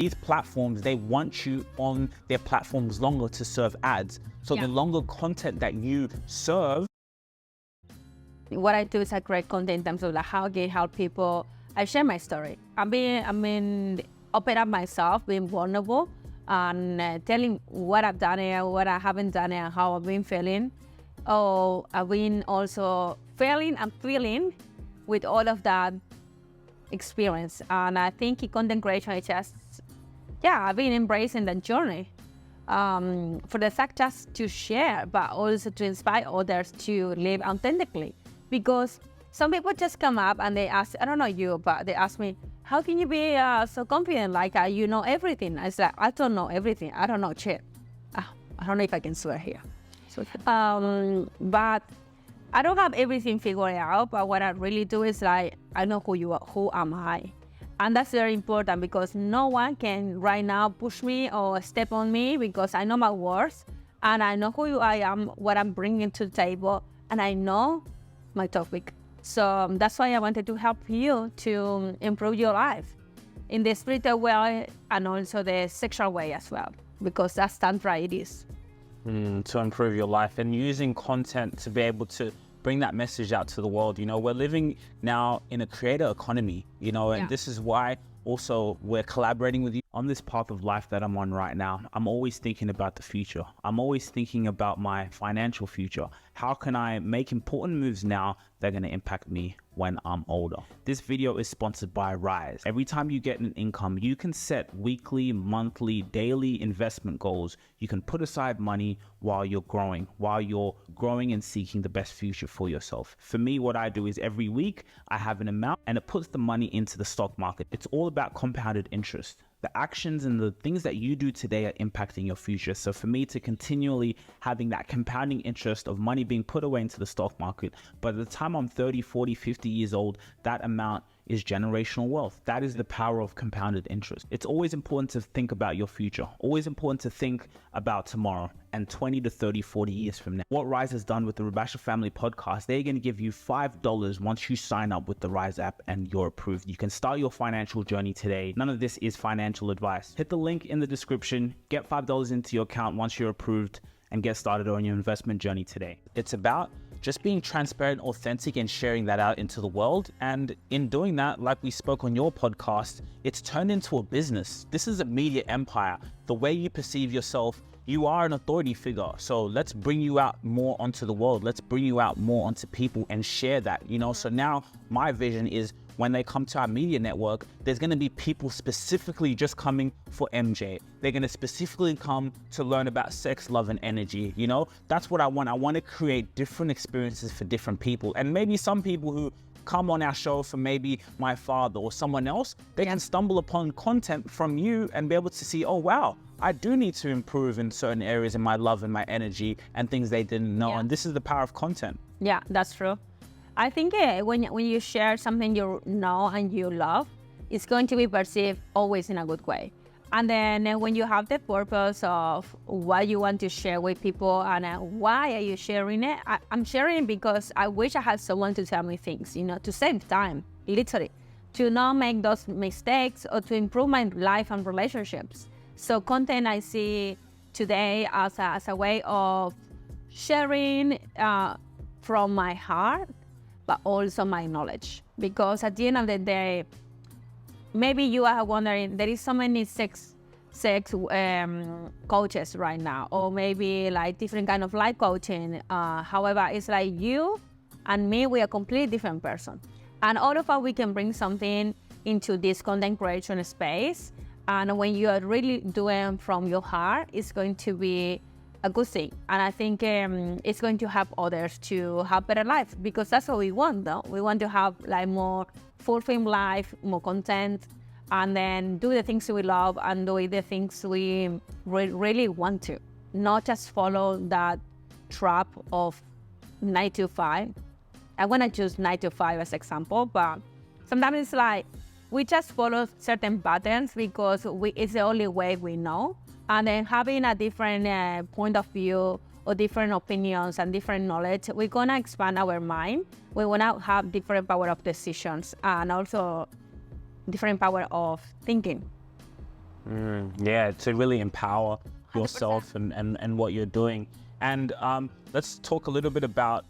These platforms, they want you on their platforms longer to serve ads. So the longer content that you serve. What I do is I create content in terms of like how I can help people. I share my story. I mean, open up myself, being vulnerable, and telling what I've done here, what I haven't done here, how I've been feeling. Oh, I've been also failing and feeling with all of that experience. And I think in content creation, it's just, I've been embracing the journey. For the fact just to share, but also to inspire others to live authentically. Because some people just come up and they ask, I don't know you, but they ask me, how can you be so confident, like you know everything? I said, I don't know everything. I don't know shit. I don't know if I can swear here. But I don't have everything figured out, but what I really do is like, I know who you are, who am I? And that's very important because no one can right now push me or step on me because I know my worth and I know who I am, what I'm bringing to the table, and I know my topic. So that's why I wanted to help you to improve your life in the spiritual way and also the sexual way as well, because that's Tantra it is. To improve your life and using content to be able to bring that message out to the world. You know, we're living now in a creator economy, you know, and this is why also we're collaborating with you on this path of life that I'm on right now. I'm always thinking about the future. I'm always thinking about my financial future. How can I make important moves now that are going to impact me when I'm older? This video is sponsored by Rise. Every time you get an income, you can set weekly, monthly, daily investment goals. You can put aside money while you're growing and seeking the best future for yourself. For me, what I do is every week I have an amount and it puts the money into the stock market. It's all about compounded interest. The actions and the things that you do today are impacting your future. So for me to continually having that compounding interest of money being put away into the stock market, by the time I'm 30, 40, 50 years old, that amount is generational wealth. That is the power of compounded interest. It's always important to think about your future, always important to think about tomorrow and 20 to 30, 40 years from now. What Rise has done with the Rabasha Family Podcast, they're going to give you $5 once you sign up with the Rise app and you're approved. You can start your financial journey today. None of this is financial advice. Hit the link in the description, get $5 into your account once you're approved, and get started on your investment journey today. It's about just being transparent, authentic, and sharing that out into the world. And in doing that, like we spoke on your podcast, it's turned into a business. This is a media empire. The way you perceive yourself, you are an authority figure. So let's bring you out more onto the world. Let's bring you out more onto people and share that, you know? So now my vision is when they come to our media network, there's going to be people specifically just coming for MJ. They're going to specifically come to learn about sex, love, and energy. You know, that's what I want. I want to create different experiences for different people. And maybe some people who come on our show for maybe my father or someone else, they can stumble upon content from you and be able to see, oh, wow, I do need to improve in certain areas in my love and my energy and things they didn't know. And this is the power of content. Yeah, that's true. I think when you share something you know and you love, it's going to be perceived always in a good way. And then when you have the purpose of what you want to share with people and why are you sharing it, I'm sharing it because I wish I had someone to tell me things, you know, to save time, literally, to not make those mistakes or to improve my life and relationships. So content I see today as a way of sharing from my heart, but also my knowledge. Because at the end of the day, maybe you are wondering, there is so many sex coaches right now, or maybe like different kind of life coaching. However, it's like you and me, we are a completely different person. And all of us, we can bring something into this content creation space. And when you are really doing from your heart, it's going to be a good thing. And I think it's going to help others to have better life, because that's what we want, though. We want to have like more fulfilling life, more content, and then do the things we love and do the things we really want to, not just follow that trap of 9 to 5. I want to choose 9 to 5 as example, but sometimes it's like we just follow certain patterns because it's the only way we know. And then having a different point of view or different opinions and different knowledge, we're gonna expand our mind. We wanna have different power of decisions and also different power of thinking. Yeah, to really empower yourself and what you're doing. And let's talk a little bit about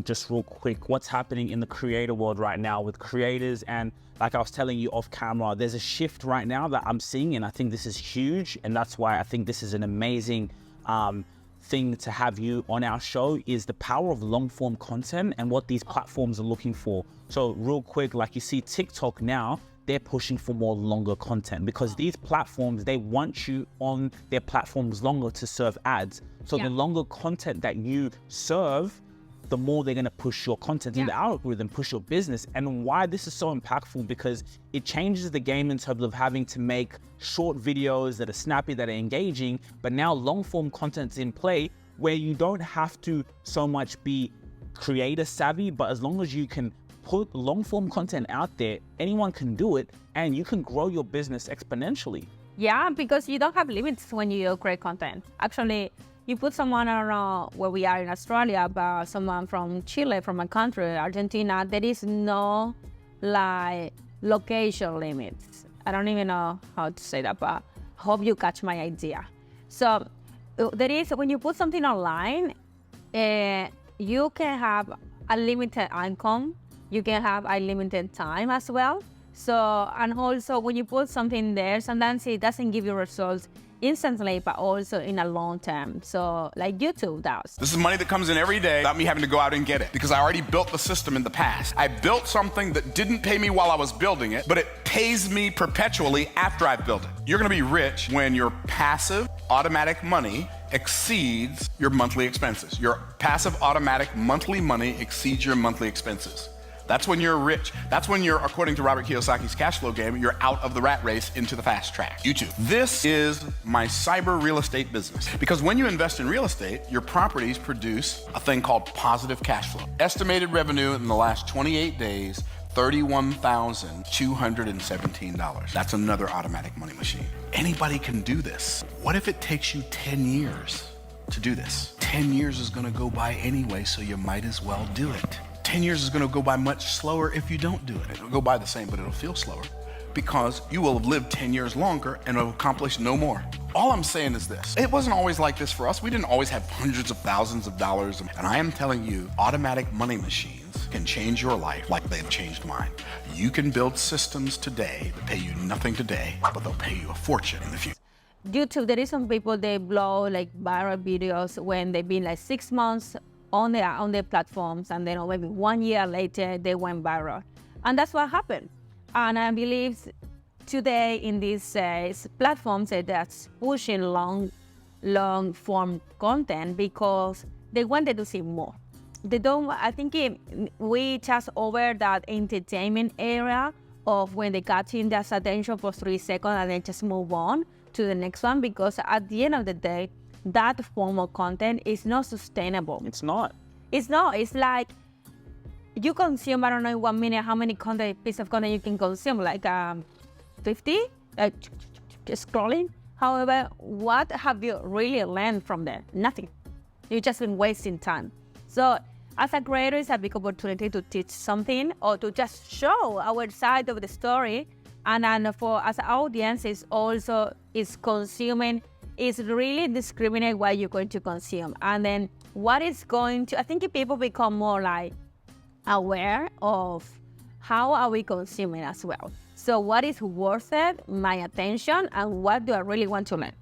just real quick what's happening in the creator world right now with creators. And like I was telling you off camera, there's a shift right now that I'm seeing, and I think this is huge. And that's why I think this is an amazing thing to have you on our show, is the power of long form content and what these platforms are looking for. So real quick, like you see TikTok now, they're pushing for more longer content because these platforms, they want you on their platforms longer to serve ads. So the longer content that you serve, the more they're going to push your content in the algorithm, push your business. And why this is so impactful, because it changes the game in terms of having to make short videos that are snappy, that are engaging, but now long form content's in play where you don't have to so much be creator savvy, but as long as you can put long form content out there, anyone can do it and you can grow your business exponentially. Yeah, because you don't have limits when you create content. Actually, you put someone, I don't know where we are in Australia, but someone from Chile, from a country, Argentina, there is no like location limits. I don't even know how to say that, but hope you catch my idea. So there is, when you put something online, you can have a limited income, you can have a limited time as well. So, and also when you put something there, sometimes it doesn't give you results instantly, but also in a long term. So like YouTube does. This is money that comes in every day without me having to go out and get it, because I already built the system in the past. I built something that didn't pay me while I was building it, but it pays me perpetually after I've built it. You're gonna be rich when your passive automatic money exceeds your monthly expenses. Your passive automatic monthly money exceeds your monthly expenses. That's when you're rich. That's when you're, according to Robert Kiyosaki's cash flow game, you're out of the rat race into the fast track. YouTube. This is my cyber real estate business. Because when you invest in real estate, your properties produce a thing called positive cash flow. Estimated revenue in the last 28 days, $31,217. That's another automatic money machine. Anybody can do this. What if it takes you 10 years to do this? 10 years is gonna go by anyway, so you might as well do it. 10 years is going to go by much slower if you don't do it. It'll go by the same, but it'll feel slower because you will have lived 10 years longer and have accomplished no more. All I'm saying is this. It wasn't always like this for us. We didn't always have hundreds of thousands of dollars. And I am telling you, automatic money machines can change your life like they've changed mine. You can build systems today that pay you nothing today, but they'll pay you a fortune in the future. YouTube, there is some people, they blow like viral videos when they've been like 6 months on their platforms, and then maybe 1 year later they went viral, and that's what happened. And I believe today in these platforms that's pushing long form content because they wanted to see more. They don't. I think we just over that entertainment era of when they got in their attention for 3 seconds and then just move on to the next one, because at the end of the day, that form of content is not sustainable. It's not. It's not. It's like you consume, I don't know, in 1 minute how many piece of content you can consume, like 50, just scrolling. However, what have you really learned from that? Nothing. You've just been wasting time. So as a creator, it's a big opportunity to teach something or to just show our side of the story. And then for as an audience, is also is consuming, is really discriminate what you're going to consume. And then what is going to, I think people become more like aware of how are we consuming as well. So what is worth it, my attention, and what do I really want to learn?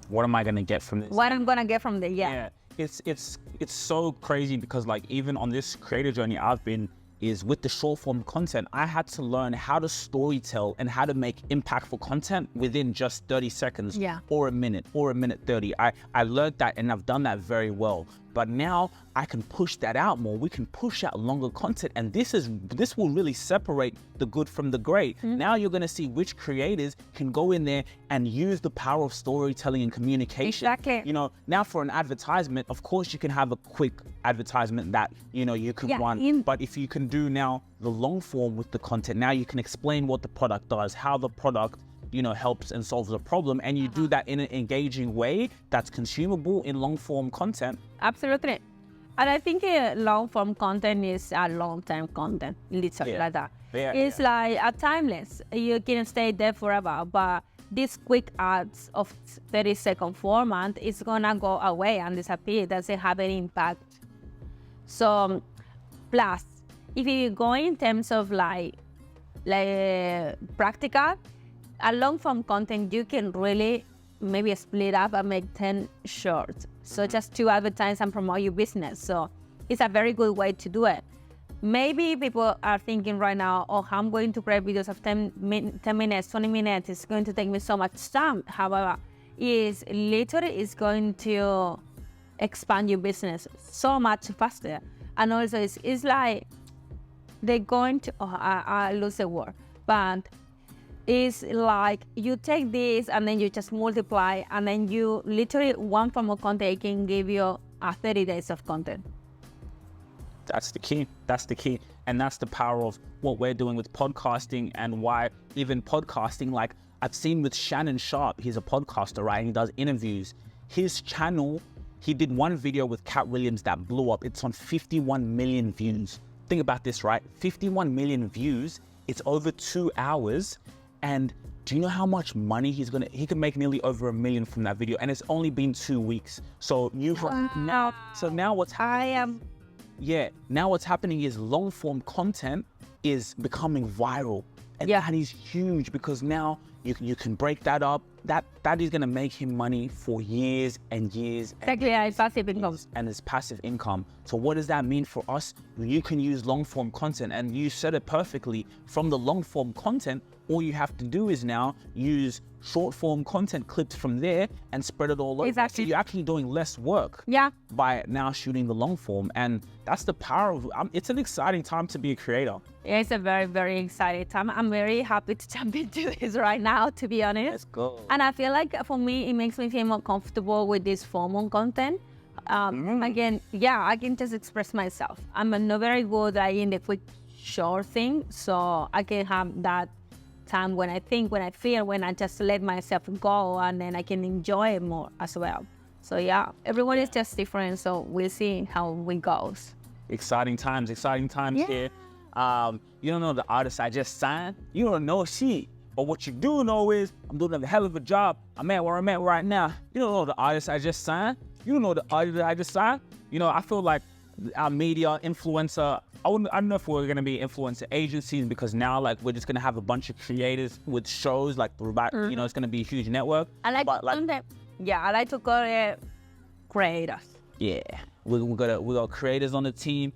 What am I going to get from this? What I'm going to get from the, It's so crazy because like even on this creator journey I've been, is with the short form content, I had to learn how to storytell and how to make impactful content within just 30 seconds or a minute 30. I learned that and I've done that very well. But now I can push that out more. We can push out longer content, and this will really separate the good from the great. Now you're gonna see which creators can go in there and use the power of storytelling and communication. Exactly. You know, now for an advertisement, of course you can have a quick advertisement that, you know, you can run. But if you can do now the long form with the content, now you can explain what the product does, how the product, you know, helps and solves a problem, and you do that in an engaging way that's consumable in long form content. Absolutely. And I think long form content is a long-term content, literally like that. It's like a timeless. You can stay there forever, but these quick ads of 30-second format is gonna go away and disappear. It doesn't have any impact. So, plus, if you go in terms of like practical, a long form content, you can really maybe split up and make 10 shorts. So just to advertise and promote your business. So it's a very good way to do it. Maybe people are thinking right now, oh, I'm going to create videos of 10 minutes, 20 minutes. It's going to take me so much time. However, it's going to expand your business so much faster. And also it's like they're going to, I lose the word, but it's like you take this and then you just multiply, and then you literally one form of content can give you 30 days of content. That's the key. That's the key. And that's the power of what we're doing with podcasting, and why even podcasting, like I've seen with Shannon Sharp, he's a podcaster, right? And he does interviews. His channel, he did one video with Cat Williams that blew up. It's on 51 million views. Think about this, right? 51 million views. It's over 2 hours. And do you know how much money he can make? Nearly over $1 million from that video. And it's only been 2 weeks. So now what's happening? Now what's happening is long form content is becoming viral. And that is huge, because now you can break that up. That is gonna make him money for years and years. Exactly, it's passive income. And it's passive income. So what does that mean for us? You can use long form content, and you said it perfectly. From the long form content, all you have to do is now use short form content clips from there and spread it all over. Exactly. So you're actually doing less work by now shooting the long form. And that's the power of, it's an exciting time to be a creator. Yeah, it's a very, very exciting time. I'm very happy to jump into this right now, to be honest. Let's go. And I feel like for me, it makes me feel more comfortable with this form of content. Again, I can just express myself. I'm not very good in the quick, short thing. So I can have that time when I think, when I feel, when I just let myself go, and then I can enjoy it more as well. So everyone is just different. So we'll see how it goes. Exciting times here. You don't know the artist I just signed. You don't know shit. But what you do know is I'm doing a hell of a job. I'm at where I'm at right now. You don't know the artist I just signed. You don't know the artist that I just signed. You know, I feel like our media influencer, I don't know if we're gonna be influencer agencies, because now like we're just gonna have a bunch of creators with shows like you know, it's gonna be a huge network. I like to call it creators. Yeah, we got creators on the team.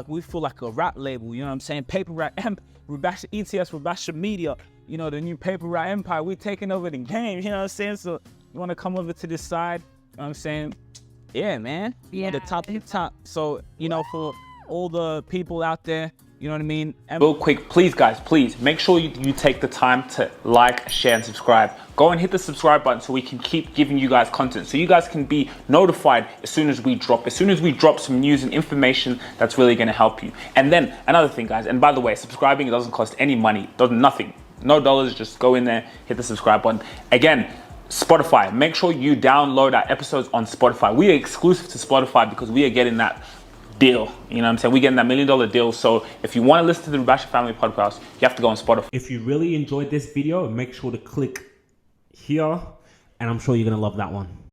We feel like a rap label, you know what I'm saying? Paper Rap, Rubasha ETS, Rubasha Media, you know, the new Paper Rap Empire. We're taking over the game, you know what I'm saying? So you wanna come over to this side, you know what I'm saying? Yeah, man. Yeah. The top. So, you know, for all the people out there, you know what I mean? And real quick, please guys, please make sure you take the time to like, share, and subscribe. Go and hit the subscribe button so we can keep giving you guys content, so you guys can be notified as soon as we drop some news and information that's really gonna help you. And then another thing, guys, and by the way, subscribing, it doesn't cost any money, nothing, no dollars, just go in there, hit the subscribe button. Again, Spotify, make sure you download our episodes on Spotify. We are exclusive to Spotify because we are getting that deal. You know what I'm saying? We're getting that $1 million deal. So if you want to listen to the Rubasha Family Podcast, you have to go on Spotify. If you really enjoyed this video, make sure to click here, and I'm sure you're going to love that one.